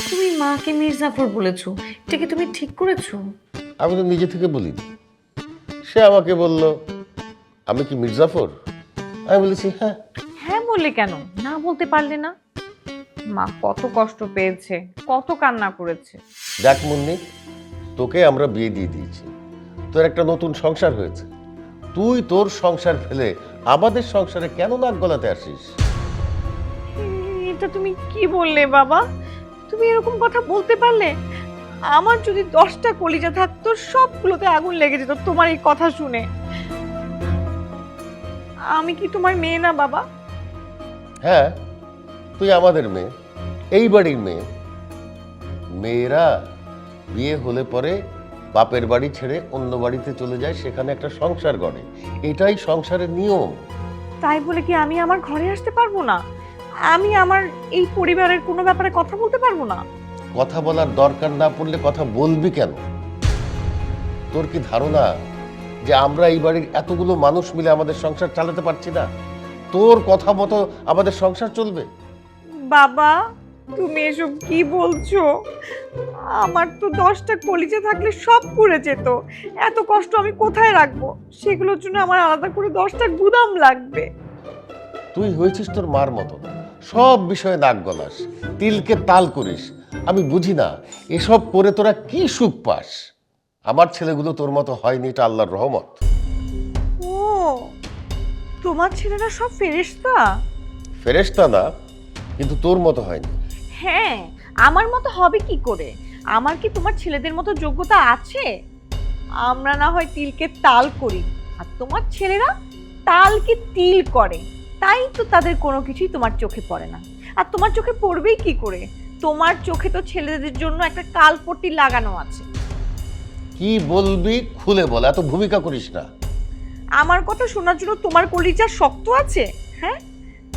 তুমি মাকে মির্জাফর বলেছো, এটা কি তুমি ঠিক করেছো? আমি তো নিজে থেকে বলিনি, সে আমাকে বলল আমি কি মির্জাফর। আমি বলেছি হ্যাঁ। হ্যাঁ বললে কেন, না বলতে পারলে না? মা কত কষ্ট পেয়েছে, কত কান্না করেছে। দেখ মুন্নি, তোকে আমরা বিয়ে দিয়ে দিয়েছি, তোর একটা নতুন সংসার হয়েছে, তুই তোর সংসার ফেলে আমাদের সংসারে কেন নাক গলাতে আসিস? এটা তুমি কি বললে বাবা? তুমি এরকম কথা বলতে পারলে? আমার যদি 10টা কলিজা থাকতো সবগুলোতে আগুন লেগে যেত তোমার এই কথা শুনে। আমি কি তোমার মেয়ে না বাবা? হ্যাঁ, তুই আমাদের মেয়ে, এই বাড়ির মেয়ে। মেয়েরা বিয়ে হলে পরে বাপের বাড়ি ছেড়ে অন্য বাড়িতে চলে যায়, সেখানে একটা সংসার গড়ে, এটাই সংসারের নিয়ম। তাই বলে কি আমি আমার ঘরে আসতে পারবো না? আমি আমার এই পরিবারের কোনো ব্যাপারে কথা বলতে পারবো না? কথা বলার দরকার না পড়লে কথা বলবি কেন? তোর কি ধারণা যে আমরা এই বাড়ির এতগুলো মানুষ মিলে আমাদের সংসার চালাতে পারছি না? তোর কথা মতো আমাদের সংসার চলবে? বাবা, তুমি এসব কি বলছো? আমার তো 10টা কলিজা থাকলে সব পুড়ে যেত। এত কষ্ট আমি কোথায় রাখবো? সেগুলোর জন্য আমার আলাদা করে 10টা গুদাম লাগবে। তুই হয়েছিস তোর মার মতো, সব বিষয়ে নাক গলাস, তিলকে তাল করিস। আমি বুঝি না এসব করে তোরা কি সুখ পাস। আমার ছেলেগুলো তোর মতো হয়নি, এটা আল্লাহর রহমত। ও, তোমার ছেলেরা সব ফেরেশতা? ফেরেশতা না, কিন্তু তোর মতো হয়নি। হ্যাঁ, আমার মতো হবে কি করে? আমার কি তোমার ছেলেদের মতো যোগ্যতা আছে? আমরা না হয় তিলকে তাল করি, আর তোমার ছেলেরা তালকে তিল করে। তাই তো তাদের কোনো কিছুই তোমার চোখে পড়ে না। আর তোমার চোখে পড়বেই কি করে? তোমার চোখে তো ছেলেদের জন্য একটা কালপট্টি লাগানো আছে। কি বলবি খুলে বল, এত ভূমিকা করিস না। আমার কথা শোনার জন্য তোমার কলিজা শক্ত আছে? হ্যাঁ,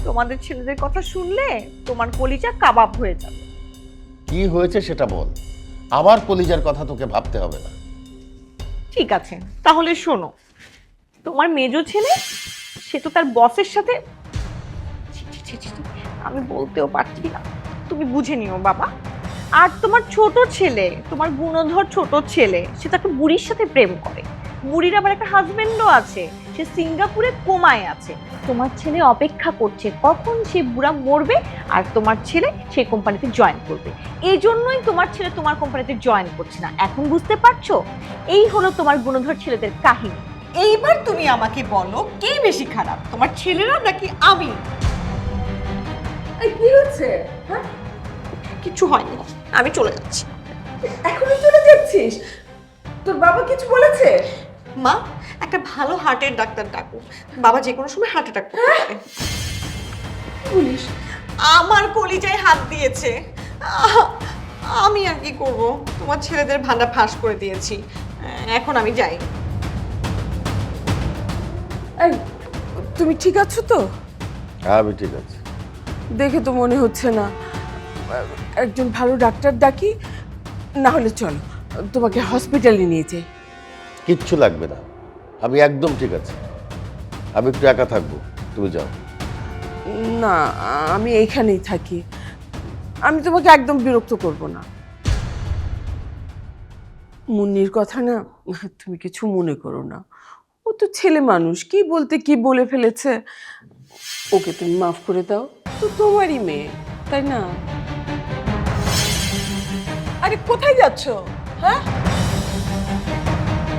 তোমাদের ছেলেদের কথা শুনলে তোমার কলিজা কাবাব হয়ে যাবে। কি হয়েছে সেটা বল, আমার কলিজার কথা তোকে ভাবতে হবে না। ঠিক আছে, তাহলে শোনো। তোমার মেজো ছেলে, সে তো তার বসের সাথে, ছি, ছি, ছি, ছি, ছি, আমি বলতেও পারছি না, তুমি বুঝে নিও বাবা। আর তোমার ছোট ছেলে, তোমার গুণধর ছোট ছেলে, সে তো একটা বুড়ির সাথে প্রেম করে। বুড়ির আবার একটা হাজবেন্ডও আছে, সে সিঙ্গাপুরে কোমায় আছে। তোমার ছেলে অপেক্ষা করছে কখন সে বুড়া মরবে আর তোমার ছেলে সেই কোম্পানিতে জয়েন করবে। এই জন্যই তোমার ছেলে তোমার কোম্পানিতে জয়েন করছে না। এখন বুঝতে পারছো? এই হলো তোমার গুণধর ছেলেদের কাহিনী। এইবার তুমি আমাকে বলো, কে বেশি খারাপ, তোমার ছেলেরা নাকি আমি? কি হচ্ছে? হ্যাঁ, কিছু হয়নি, আমি চলে যাচ্ছি। এখনই চলে যাচ্ছিস? তোর বাবা কিছু বলেছে? মা, একটা ভালো হার্টের ডাক্তার ডাকো। বাবা যে কোনো সময় হার্ট অ্যাটাক করতে পারে। কি বলিস? আমার কলিজায় হাত দিয়েছে। আমি আর কি করব? তোমার ছেলেদের ভান্ডা ফাঁস করে দিয়েছি। এখন আমি যাই। এই, তুমি ঠিক আছো তো? হ্যাঁ, আমি ঠিক আছে। দেখে তো মনে হচ্ছে না। একজন ভালো ডাক্তার ডাকি, না হলে চলো তোমাকে হসপিটালে নিয়ে যাই। কিচ্ছু লাগবে না, আমি একদম ঠিক আছে। আমি একটু একা থাকবো, তুমি যাও। না, আমি এইখানেই থাকি। আমি তোমাকে একদম বিরক্ত করব না। মুন্নির কথা না, তুমি কিছু মনে করো না। ও তো ছেলে মানুষ, কি বলতে কি বলে ফেলেছে। ওকে তুমি মাফ করে দাও, তো তোমারই মেয়ে, তাই না? আরে কোথায় যাচ্ছো? হ্যাঁ,